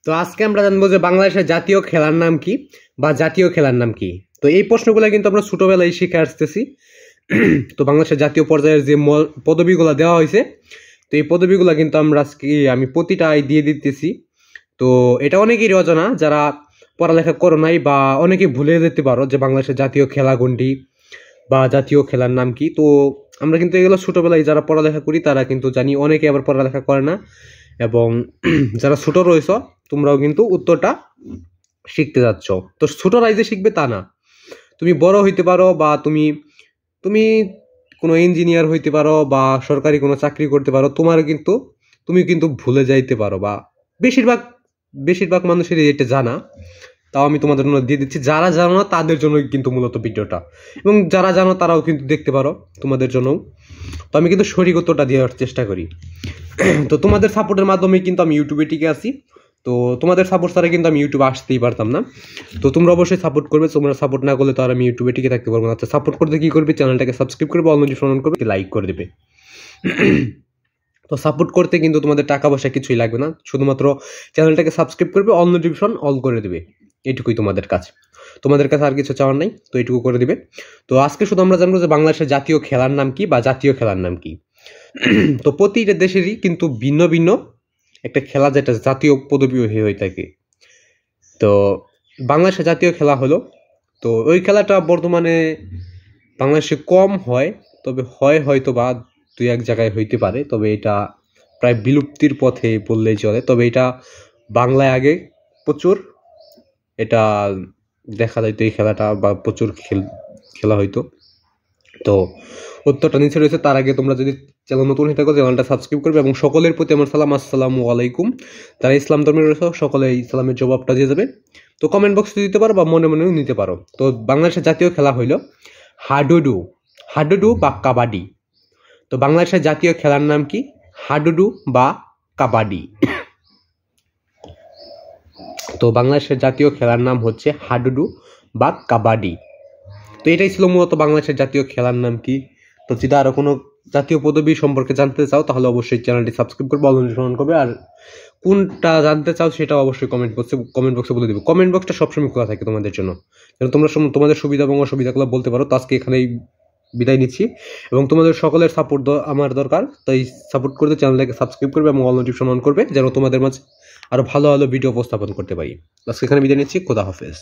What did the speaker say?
তো আজকে আমরা জানবো যে বাংলাদেশের জাতীয় খেলার নাম কি বা জাতীয় খেলার নাম কি। তো এই প্রশ্নগুলো কিন্তু আমরা ছোটবেলায় শিখে আসতেছি। তো বাংলাদেশের জাতীয় পর্যায়ের যে পদবিগুলো দেওয়া হয়েছে, তো এই পদবিগুলো কিন্তু আমরা আজকে আমি প্রতিটাই দিয়ে দিতেছি। তো এটা অনেকেরই অজানা, যারা পড়ালেখা করো নাই বা অনেকে ভুলে যেতে পারো যে বাংলাদেশের জাতীয় খেলা কোনটি বা জাতীয় খেলার নাম কি। তো আমরা কিন্তু এগুলো ছোটবেলায় যারা পড়ালেখা করি তারা কিন্তু জানি, অনেকে আবার পড়ালেখা করে না। এবং যারা ছোট রয়েছ তোমরাও কিন্তু উত্তরটা শিখতে যাচ্ছ। তো ছোটরাই যে শিখবে তা না, তুমি বড় হইতে পারো বা তুমি তুমি কোনো ইঞ্জিনিয়ার হইতে পারো বা সরকারি কোনো চাকরি করতে পারো, তুমি কিন্তু ভুলে যাইতে পারো বা বেশিরভাগ মানুষেরই এটা জানা। তাও আমি তোমাদের জন্য দিয়ে দিচ্ছি, যারা জানো না তাদের জন্য কিন্তু মূলত ভিডিওটা, এবং যারা জানো তারাও কিন্তু দেখতে পারো তোমাদের জন্য। তো আমি কিন্তু সঠিক উত্তরটা দেওয়ার চেষ্টা করি। তো তোমাদের সাপোর্টের মাধ্যমে কিন্তু আমি ইউটিউবে টিকে আছি। তো তোমাদের সাপোর্ট ছাড়া কিন্তু আমি ইউটিউবে আসতেই পারতাম না। তো তোমরা অবশ্যই সাপোর্ট করবে, তোমরা সাপোর্ট না করলে তো আর আমি ইউটিউবে টিকে থাকতে পারবো না। আচ্ছা, সাপোর্ট করতে কি করবে, চ্যানেলটাকে সাবস্ক্রাইব করবে, অল নোটিফিকেশন অন করবে, লাইক করে দেবে। তো সাপোর্ট করতে কিন্তু তোমাদের টাকা পয়সা কিছুই লাগবে না, শুধুমাত্র চ্যানেলটাকে সাবস্ক্রাইব করবে, অল নোটিফিকেশন অল করে দেবে। এটুকুই তোমাদের কাছে আর কিছু চাওয়ার নাই, তো এইটুকু করে দিবে। তো আজকে শুধু আমরা জানবো যে বাংলাদেশের জাতীয় খেলার নাম কি বা জাতীয় খেলার নাম কি। তো প্রতিটা দেশেরই কিন্তু ভিন্ন ভিন্ন একটা খেলা যেটা জাতীয় পদবী হয়ে থাকে। তো বাংলাদেশের জাতীয় খেলা হলো, তো ওই খেলাটা বর্তমানে বাংলাদেশে কম হয়, তবে হয়তো বা দুই এক জায়গায় হইতে পারে, তবে এটা প্রায় বিলুপ্তির পথে বললেই চলে। তবে এটা বাংলায় আগে প্রচুর এটা দেখা যাইতো, এই খেলাটা বা প্রচুর খেলা হইতো। তো উত্তরটা নিচে রয়েছে, তার আগে তোমরা যদি চ্যানেল নতুন হয়ে থাকো চ্যানেলটা সাবস্ক্রাইব করবে, এবং সকলের প্রতি আমার সালাম, আসসালামু আলাইকুম। যারা ইসলাম ধর্মে রয়েছে সকলে ইসলামের জবাবটা দিয়ে যাবে। তো কমেন্ট বক্সে দিতে পারো বা মনে মনেও নিতে পারো। তো বাংলাদেশের জাতীয় খেলা হইল হাডুডু বা কাবাডি। তো বাংলাদেশের জাতীয় খেলার নাম কি? হাডুডু বা কাবাডি। তো বাংলাদেশের জাতীয় খেলার নাম হচ্ছে হাডুডু বা কাবাডি। তো এটাই ছিল মূলত বাংলাদেশের জাতীয় খেলার নাম কি। তো যদি আরো কোনো জাতীয় পদবী সম্পর্কে জানতে চাও তাহলে অবশ্যই চ্যানেলটি সাবস্ক্রাইব করবে, অল নোটিফিকেশন করবে, আর কোনটা জানতে চাও সেটা অবশ্যই কমেন্ট বক্সে বলে দেবে। কমেন্ট বক্সটা সবসময় খোলা থাকে তোমাদের জন্য, যেন তোমরা তোমাদের সুবিধা এবং অসুবিধাগুলো বলতে পারো। তো আজকে এখানেই বিদায় নিচ্ছি, এবং তোমাদের সকলের সাপোর্ট আমার দরকার। তাই সাপোর্ট করতে চ্যানেলটাকে সাবস্ক্রাইব করবে এবং অল নোটিফিকেশন অন করবে, যেন তোমাদের মাঝে আরো ভালো ভালো ভিডিও উপস্থাপন করতে পারি। আজকে এখানে বিদায় নিচ্ছি, খোদা হাফেজ।